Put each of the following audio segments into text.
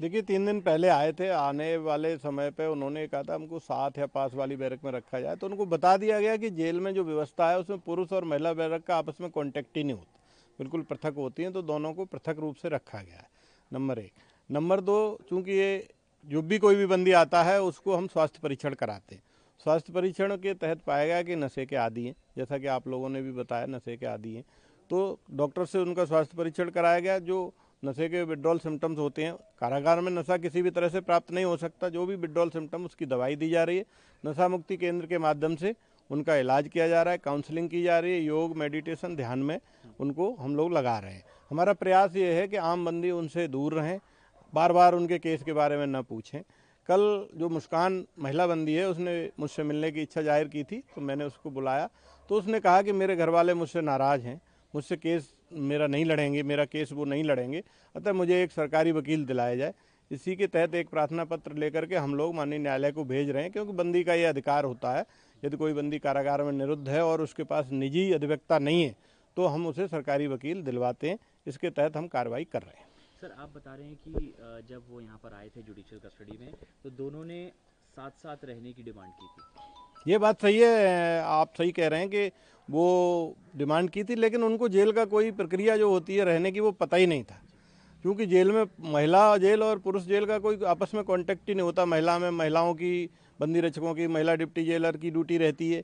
देखिए 3 दिन पहले आए थे, आने वाले समय पे उन्होंने कहा था हमको साथ या पास वाली बैरक में रखा जाए, तो उनको बता दिया गया कि जेल में जो व्यवस्था है उसमें पुरुष और महिला बैरक का आपस में कॉन्टेक्ट ही नहीं होता, बिल्कुल पृथक होती हैं, तो दोनों को पृथक रूप से रखा गया है, नंबर 1। नंबर 2, चूँकि ये जो भी कोई भी बंदी आता है उसको हम स्वास्थ्य परीक्षण कराते हैं। स्वास्थ्य परीक्षण के तहत पाया गया कि नशे के आदी हैं, जैसा कि आप लोगों ने भी बताया नशे के आदी हैं, तो डॉक्टर से उनका स्वास्थ्य परीक्षण कराया गया। जो नशे के विड्रॉल सिम्टम्स होते हैं, कारागार में नशा किसी भी तरह से प्राप्त नहीं हो सकता, जो भी विड्रॉल सिम्टम उसकी दवाई दी जा रही है। नशा मुक्ति केंद्र के माध्यम से उनका इलाज किया जा रहा है, काउंसलिंग की जा रही है, योग मेडिटेशन ध्यान में उनको हम लोग लगा रहे हैं। हमारा प्रयास ये है कि आम बंदी उनसे दूर रहें, बार बार उनके केस के बारे में न पूछें। कल जो मुस्कान महिला बंदी है उसने मुझसे मिलने की इच्छा जाहिर की थी, तो मैंने उसको बुलाया, तो उसने कहा कि मेरे घर वाले मुझसे नाराज़ हैं, मुझसे केस मेरा नहीं लड़ेंगे, मेरा केस वो नहीं लड़ेंगे, अतः मुझे एक सरकारी वकील दिलाया जाए। इसी के तहत एक प्रार्थना पत्र लेकर के हम लोग माननीय न्यायालय को भेज रहे हैं, क्योंकि बंदी का ये अधिकार होता है, यदि कोई बंदी कारागार में निरुद्ध है और उसके पास निजी अधिवक्ता नहीं है तो हम उसे सरकारी वकील दिलवाते हैं। इसके तहत हम कार्रवाई कर रहे हैं। सर, आप बता रहे हैं कि जब वो यहाँ पर आए थे जुडिशियल कस्टडी में, तो दोनों ने साथ साथ रहने की डिमांड की थी। ये बात सही है, आप सही कह रहे हैं कि वो डिमांड की थी, लेकिन उनको जेल का कोई प्रक्रिया जो होती है रहने की वो पता ही नहीं था, क्योंकि जेल में महिला जेल और पुरुष जेल का कोई आपस में कांटेक्ट ही नहीं होता। महिला में महिलाओं की, बंदी रक्षकों की, महिला डिप्टी जेलर की ड्यूटी रहती है।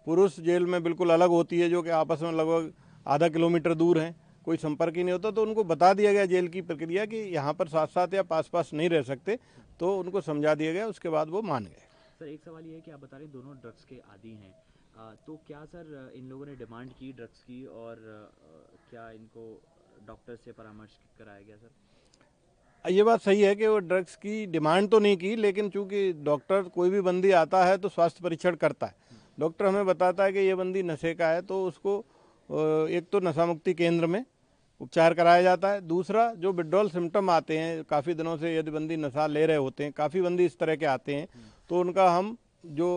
पुरुष जेल में बिल्कुल अलग होती है, जो कि आपस में लगभग आधा किलोमीटर दूर हैं, कोई संपर्क ही नहीं होता। तो उनको बता दिया गया जेल की प्रक्रिया कि यहाँ पर साथ साथ या पास पास नहीं रह सकते, तो उनको समझा दिया गया, उसके बाद वो मान गए। सर, एक सवाल ये है कि आप बता रहे हैं दोनों ड्रग्स के आदी हैं, तो क्या सर इन लोगों ने डिमांड की ड्रग्स की, और क्या इनको डॉक्टर से परामर्श कराया गया सर? ये बात सही है कि वो ड्रग्स की डिमांड तो नहीं की, लेकिन चूंकि डॉक्टर कोई भी बंदी आता है तो स्वास्थ्य परीक्षण करता है। डॉक्टर हमें बताता है कि ये बंदी नशे का है, तो उसको एक तो नशा मुक्ति केंद्र में उपचार कराया जाता है। दूसरा, जो विड्रॉल सिम्टम आते हैं काफ़ी दिनों से, यदि बंदी नशा ले रहे होते हैं, काफ़ी बंदी इस तरह के आते हैं, तो उनका हम जो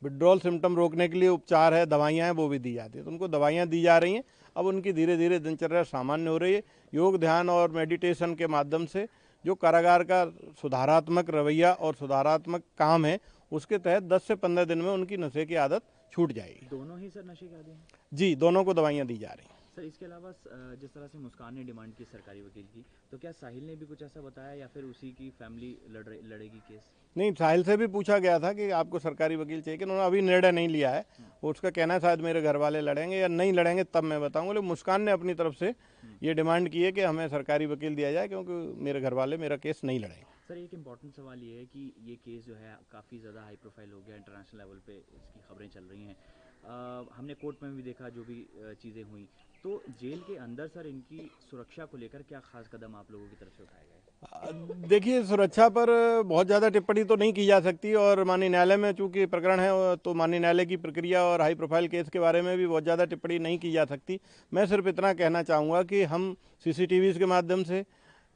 विड्रॉल सिम्टम रोकने के लिए उपचार है, दवाइयाँ हैं, वो भी दी जाती है। तो उनको दवाइयाँ दी जा रही हैं। अब उनकी धीरे धीरे दिनचर्या सामान्य हो रही है। योग, ध्यान और मेडिटेशन के माध्यम से जो कारागार का सुधारात्मक रवैया और सुधारात्मक काम है, उसके तहत 10 से 15 दिन में उनकी नशे की आदत छूट जाएगी। दोनों ही सर नशे के आदी हैं? जी, दोनों को दवाइयाँ दी जा रही हैं। सर, इसके अलावा जिस तरह से मुस्कान ने डिमांड की सरकारी वकील की, तो क्या साहिल ने भी कुछ ऐसा बताया, या फिर उसी की फैमिली लड़ेगी केस? नहीं, साहिल से भी पूछा गया था कि आपको सरकारी वकील चाहिए, कि उन्होंने अभी निर्णय नहीं लिया है। उसका कहना है शायद मेरे घर वाले लड़ेंगे या नहीं लड़ेंगे तब मैं बताऊंगा, लेकिन मुस्कान ने अपनी तरफ से ये डिमांड की है कि हमें सरकारी वकील दिया जाए, क्योंकि मेरे घर वाले मेरा केस नहीं लड़ेंगे। सर, एक इम्पॉर्टेंट सवाल ये है कि ये केस जो है काफ़ी ज़्यादा हाई प्रोफाइल हो गया, इंटरनेशनल लेवल पे इसकी खबरें चल रही हैं। हमने कोर्ट में भी देखा जो भी चीज़ें हुई, तो जेल के अंदर सर इनकी सुरक्षा को लेकर क्या खास कदम आप लोगों की तरफ से उठाए गए? देखिए, सुरक्षा पर बहुत ज़्यादा टिप्पणी तो नहीं की जा सकती, और माननीय न्यायालय में चूंकि प्रकरण है, तो माननीय न्यायालय की प्रक्रिया और हाई प्रोफाइल केस के बारे में भी बहुत ज़्यादा टिप्पणी नहीं की जा सकती। मैं सिर्फ इतना कहना चाहूँगा कि हम CCTVs के माध्यम से,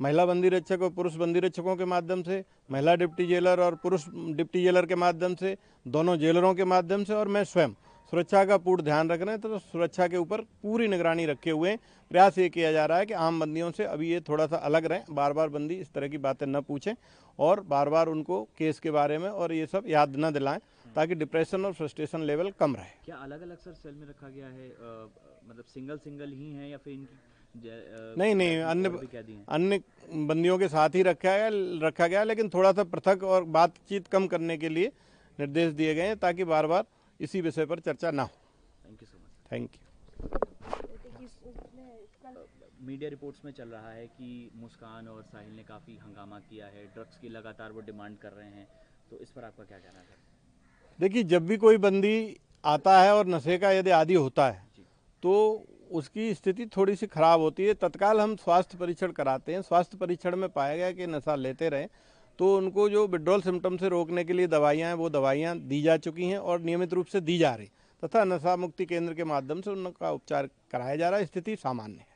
महिला बंदी रक्षक और पुरुष बंदी रक्षकों के माध्यम से, महिला डिप्टी जेलर और पुरुष डिप्टी जेलर के माध्यम से, दोनों जेलरों के माध्यम से, और मैं स्वयं सुरक्षा का पूर्ण ध्यान रख रहे हैं। तो सुरक्षा के ऊपर पूरी निगरानी रखे हुए हैं। प्रयास ये किया जा रहा है कि आम बंदियों से अभी ये थोड़ा सा अलग रहें, बार बार बंदी इस तरह की बातें न पूछें और बार बार उनको केस के बारे में और ये सब याद न दिलाएं, ताकि डिप्रेशन और फ्रस्ट्रेशन लेवल कम रहे। क्या अलग अलग सर सेल में रखा गया है, मतलब सिंगल ही है, या फिर इनकी नहीं, अन्य बंदियों के साथ ही रखा गया, लेकिन थोड़ा सा पृथक और बातचीत कम करने के लिए निर्देश दिए गए हैं, ताकि बार बार इसी विषय पर चर्चा ना हो। Thank you so much. Thank you. Media reports में चल रहा है कि मुस्कान और साहिल ने काफ़ी हंगामा किया है, ड्रग्स की लगातार वो डिमांड कर रहे हैं, तो इस पर आपका क्या कहना है? देखिए, जब भी कोई बंदी आता है और नशे का यदि आदी होता है तो उसकी स्थिति थोड़ी सी खराब होती है। तत्काल हम स्वास्थ्य परीक्षण कराते हैं। स्वास्थ्य परीक्षण में पाया गया कि नशा लेते रहे, तो उनको जो विड्रॉल सिम्टम से रोकने के लिए दवाइयाँ हैं, वो दवाइयाँ दी जा चुकी हैं और नियमित रूप से दी जा रही, तथा नशा मुक्ति केंद्र के माध्यम से उनका उपचार कराया जा रहा है। स्थिति सामान्य है।